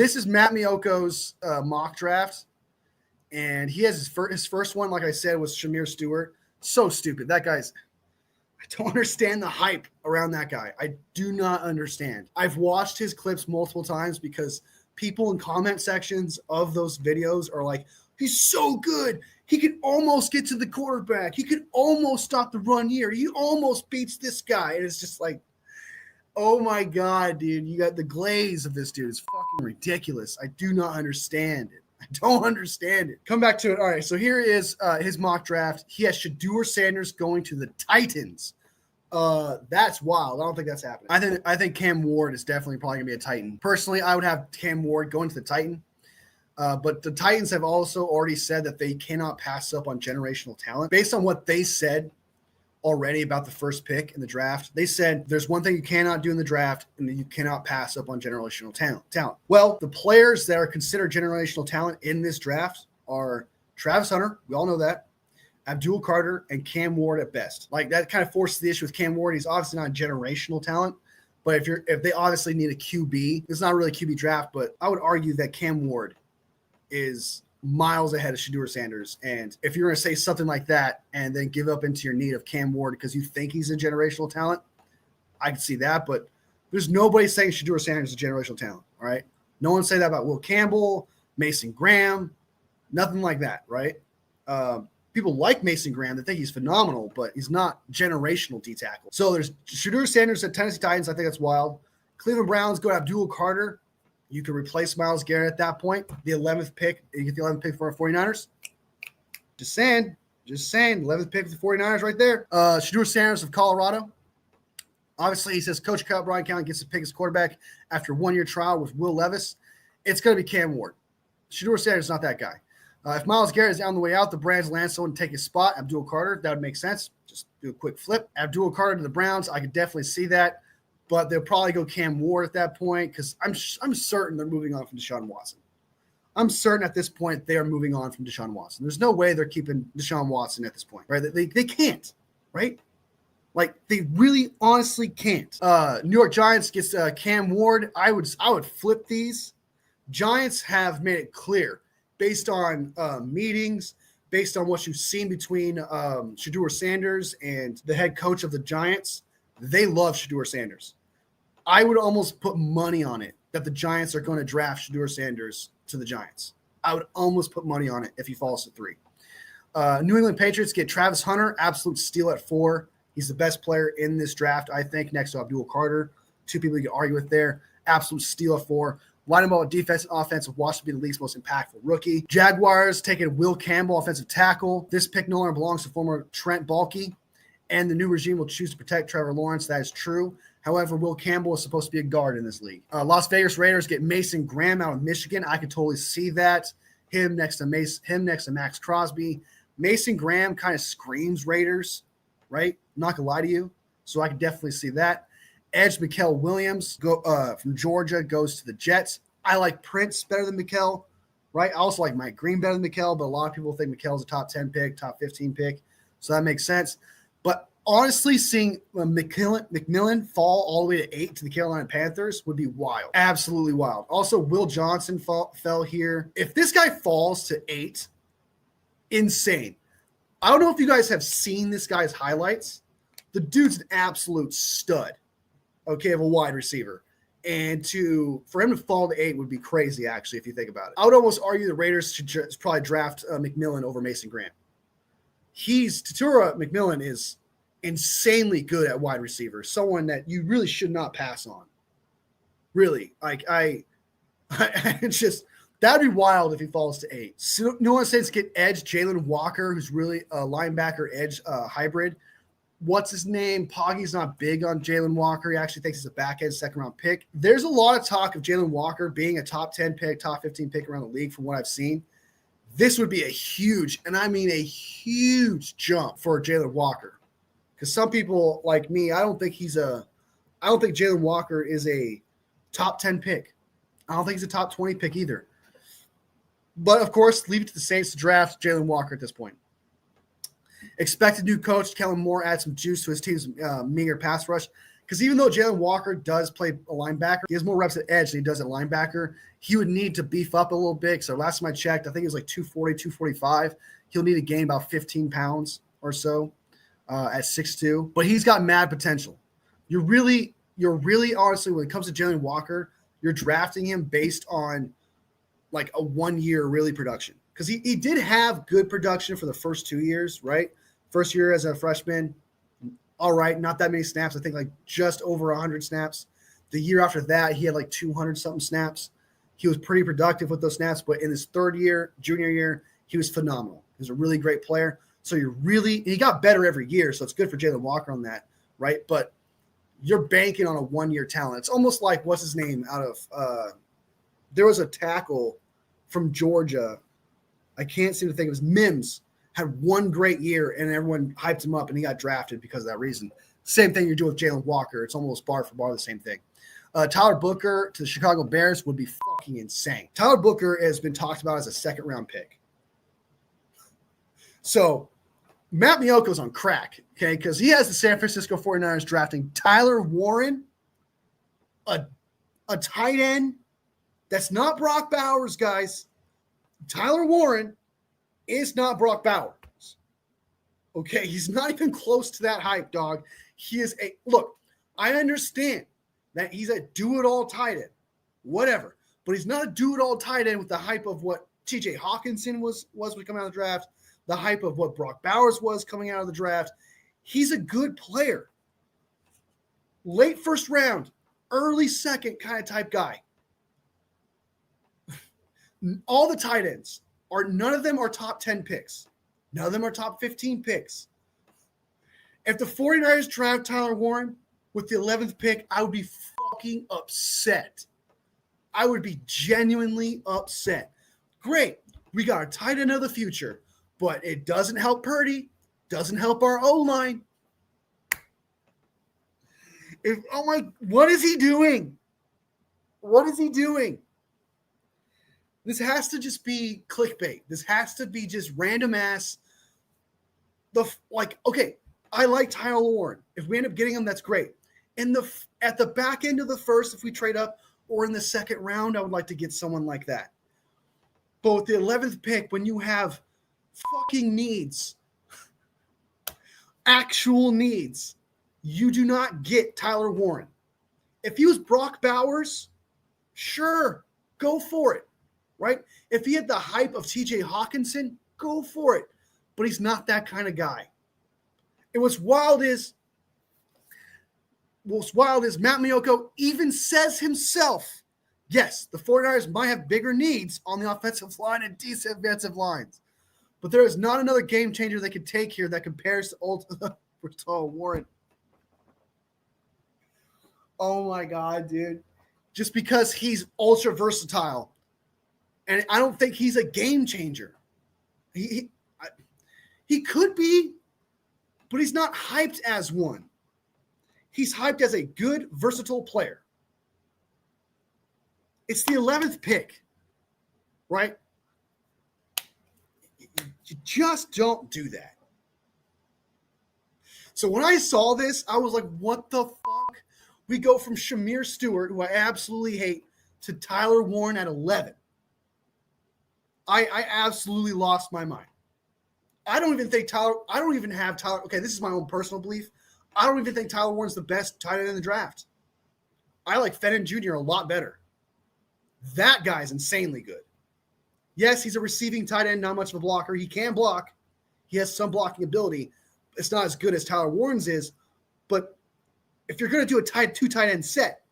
This is Matt Mioko's mock draft, and he has his first one, like I said, was Shamir Stewart. So stupid. That guy's – I don't understand the hype around that guy. I do not understand. I've watched his clips multiple times because people in comment sections of those videos are like, he's so good. He could almost get to the quarterback. He could almost stop the run here. He almost beats this guy. And it's just like, oh my God, dude. You got the glaze of this dude. It's fucking ridiculous. I do not understand it. I don't understand it. Come back to it. All right, so here is his mock draft. He has Shedeur Sanders going to the Titans. That's wild. I don't think that's happening. I think Cam Ward is definitely probably going to be a Titan. Personally, I would have Cam Ward going to the Titan. But the Titans have also already said that they cannot pass up on generational talent. Based on what they said already about the first pick in the draft, they said there's one thing you cannot do in the draft, and you cannot pass up on generational talent. Well, the players that are considered generational talent in this draft are Travis Hunter. We all know that. Abdul Carter and Cam Ward at best. Like, that kind of forces the issue with Cam Ward. He's obviously not generational talent, but if they obviously need a QB, it's not really a QB draft, but I would argue that Cam Ward is miles ahead of Shedeur Sanders. And if you're going to say something like that and then give up into your need of Cam Ward because you think he's a generational talent, I can see that. But there's nobody saying Shedeur Sanders is a generational talent, all right? No one say that about Will Campbell, Mason Graham, nothing like that, right? People like Mason Graham. They think he's phenomenal, but he's not generational D-tackle. So there's Shedeur Sanders at Tennessee Titans. I think that's wild. Cleveland Browns go to Abdul Carter. You can replace Myles Garrett at that point. The 11th pick, you get the 11th pick for the 49ers. Just saying. 11th pick for the 49ers right there. Shedeur Sanders of Colorado. Obviously, he says Coach Brian Kelly gets to pick his quarterback after 1-year trial with Will Levis. It's going to be Cam Ward. Shedeur Sanders is not that guy. If Myles Garrett is on the way out, the Browns land someone to take his spot. Abdul Carter, that would make sense. Just do a quick flip. Abdul Carter to the Browns, I could definitely see that. But they'll probably go Cam Ward at that point because I'm certain they're moving on from Deshaun Watson. I'm certain at this point they are moving on from Deshaun Watson. There's no way they're keeping Deshaun Watson at this point, right? They can't, right? Like, they really honestly can't. New York Giants gets Cam Ward. I would flip these. Giants have made it clear based on meetings, based on what you've seen between Shedeur Sanders and the head coach of the Giants. They love Shedeur Sanders. I would almost put money on it that the Giants are going to draft Shedeur Sanders to the Giants. I would almost put money on it if he falls to 3. New England Patriots get Travis Hunter, absolute steal at 4. He's the best player in this draft, I think, next to Abdul Carter. 2 people you can argue with there. Absolute steal at 4. Line them all with defense and offensive. Watch to be the league's most impactful rookie. Jaguars taking Will Campbell, offensive tackle. This pick no longer belongs to former Trent Baalke, and the new regime will choose to protect Trevor Lawrence. That is true. However, Will Campbell is supposed to be a guard in this league. Las Vegas Raiders get Mason Graham out of Michigan. I could totally see that. Him next to Max Crosby. Mason Graham kind of screams Raiders, right? I'm not going to lie to you. So I could definitely see that. Edge Mikael Williams from Georgia goes to the Jets. I like Prince better than Mikael, right? I also like Mike Green better than Mikael, but a lot of people think Mikael's a top 10 pick, top 15 pick. So that makes sense. But honestly, seeing McMillan fall all the way to 8 to the Carolina Panthers would be wild. Absolutely wild. Also, Will Johnson fell here. If this guy falls to 8, insane. I don't know if you guys have seen this guy's highlights. The dude's an absolute stud, okay, of a wide receiver. And for him to fall to 8 would be crazy, actually, if you think about it. I would almost argue the Raiders should probably draft McMillan over Mason Graham. Tatura McMillan is insanely good at wide receiver, someone that you really should not pass on. Really, like it's just that'd be wild if he falls to 8. So, New Orleans Saints get edge Jalen Walker, who's really a linebacker edge hybrid. What's his name? Poggy's not big on Jalen Walker. He actually thinks he's a back-end second-round pick. There's a lot of talk of Jalen Walker being a top 10 pick, top 15 pick around the league from what I've seen. This would be a huge, and I mean a huge jump for Jalen Walker. Because some people like me, I don't think Jalen Walker is a top 10 pick. I don't think he's a top 20 pick either. But, of course, leave it to the Saints to draft Jalen Walker at this point. Expected new coach, Kellen Moore, add some juice to his team's meager pass rush. Because even though Jalen Walker does play a linebacker, he has more reps at edge than he does at linebacker. He would need to beef up a little bit. So last time I checked, I think it was like 240, 245. He'll need to gain about 15 pounds or so at 6'2". But he's got mad potential. You're really honestly, when it comes to Jalen Walker, you're drafting him based on like a 1 year really production. Because he did have good production for the first 2 years, right? First year as a freshman, all right, not that many snaps. I think like just over 100 snaps. The year after that, he had like 200-something snaps. He was pretty productive with those snaps, but in his third year, junior year, he was phenomenal. He was a really great player. So he got better every year, so it's good for Jalen Walker on that, right? But you're banking on a 1 year talent. It's almost like, what's his name out of there was a tackle from Georgia. I can't seem to think of his Mims. Had one great year, and everyone hyped him up, and he got drafted because of that reason. Same thing you're doing with Jalen Walker. It's almost bar for bar the same thing. Tyler Booker to the Chicago Bears would be fucking insane. Tyler Booker has been talked about as a second-round pick. So Matt Mioko's on crack, okay, because he has the San Francisco 49ers drafting Tyler Warren, a tight end. That's not Brock Bowers, guys. Tyler Warren is not Brock Bowers. Okay, he's not even close to that hype, dog. He is look, I understand that he's a do-it-all tight end, whatever, but he's not a do-it-all tight end with the hype of what TJ Hawkinson was coming out of the draft, the hype of what Brock Bowers was coming out of the draft. He's a good player. Late first round, early second kind of type guy. All the tight ends none of them are top 10 picks. None of them are top 15 picks. If the 49ers draft Tyler Warren with the 11th pick, I would be fucking upset. I would be genuinely upset. Great. We got a tight end of the future, but it doesn't help Purdy, doesn't help our O-line. What is he doing? What is he doing? This has to just be clickbait. This has to be just random ass. Okay, I like Tyler Warren. If we end up getting him, that's great. At the back end of the first, if we trade up, or in the second round, I would like to get someone like that. But with the 11th pick, when you have fucking needs, actual needs, you do not get Tyler Warren. If he was Brock Bowers, sure, go for it. Right? If he had the hype of TJ Hawkinson, go for it. But he's not that kind of guy. And what's wild is Matt Maiocco even says himself, yes, the 49ers might have bigger needs on the offensive line and defensive lines. But there is not another game changer they could take here that compares to Warren. Oh my God, dude. Just because he's ultra versatile. And I don't think he's a game changer. He could be, but he's not hyped as one. He's hyped as a good, versatile player. It's the 11th pick, right? You just don't do that. So when I saw this, I was like, what the fuck? We go from Shamir Stewart, who I absolutely hate, to Tyler Warren at 11. I absolutely lost my mind. I don't even have Tyler. Okay, this is my own personal belief. I don't even think Tyler Warren's the best tight end in the draft. I like Fenton Jr. a lot better. That guy's insanely good. Yes, he's a receiving tight end, not much of a blocker. He can block. He has some blocking ability. It's not as good as Tyler Warren's is, but if you're going to do a two tight end set,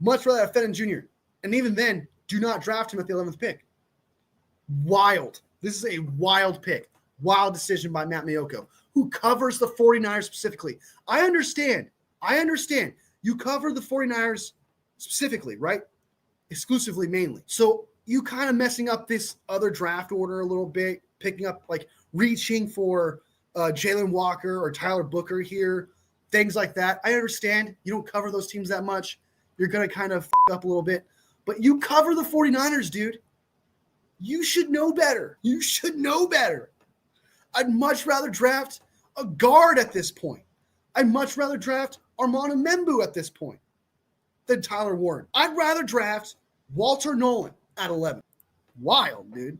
much rather have Fenton Jr. And even then, do not draft him at the 11th pick. Wild. This is a wild pick. Wild decision by Matt Maiocco, who covers the 49ers specifically. I understand. You cover the 49ers specifically, right? Exclusively, mainly. So you kind of messing up this other draft order a little bit, picking up, like reaching for Jalen Walker or Tyler Booker here, things like that. I understand you don't cover those teams that much. You're going to kind of fuck up a little bit. But you cover the 49ers, dude. You should know better. I'd much rather draft a guard at this point. I'd much rather draft Armando Membu at this point than Tyler Warren. I'd rather draft Walter Nolan at 11. Wild, dude.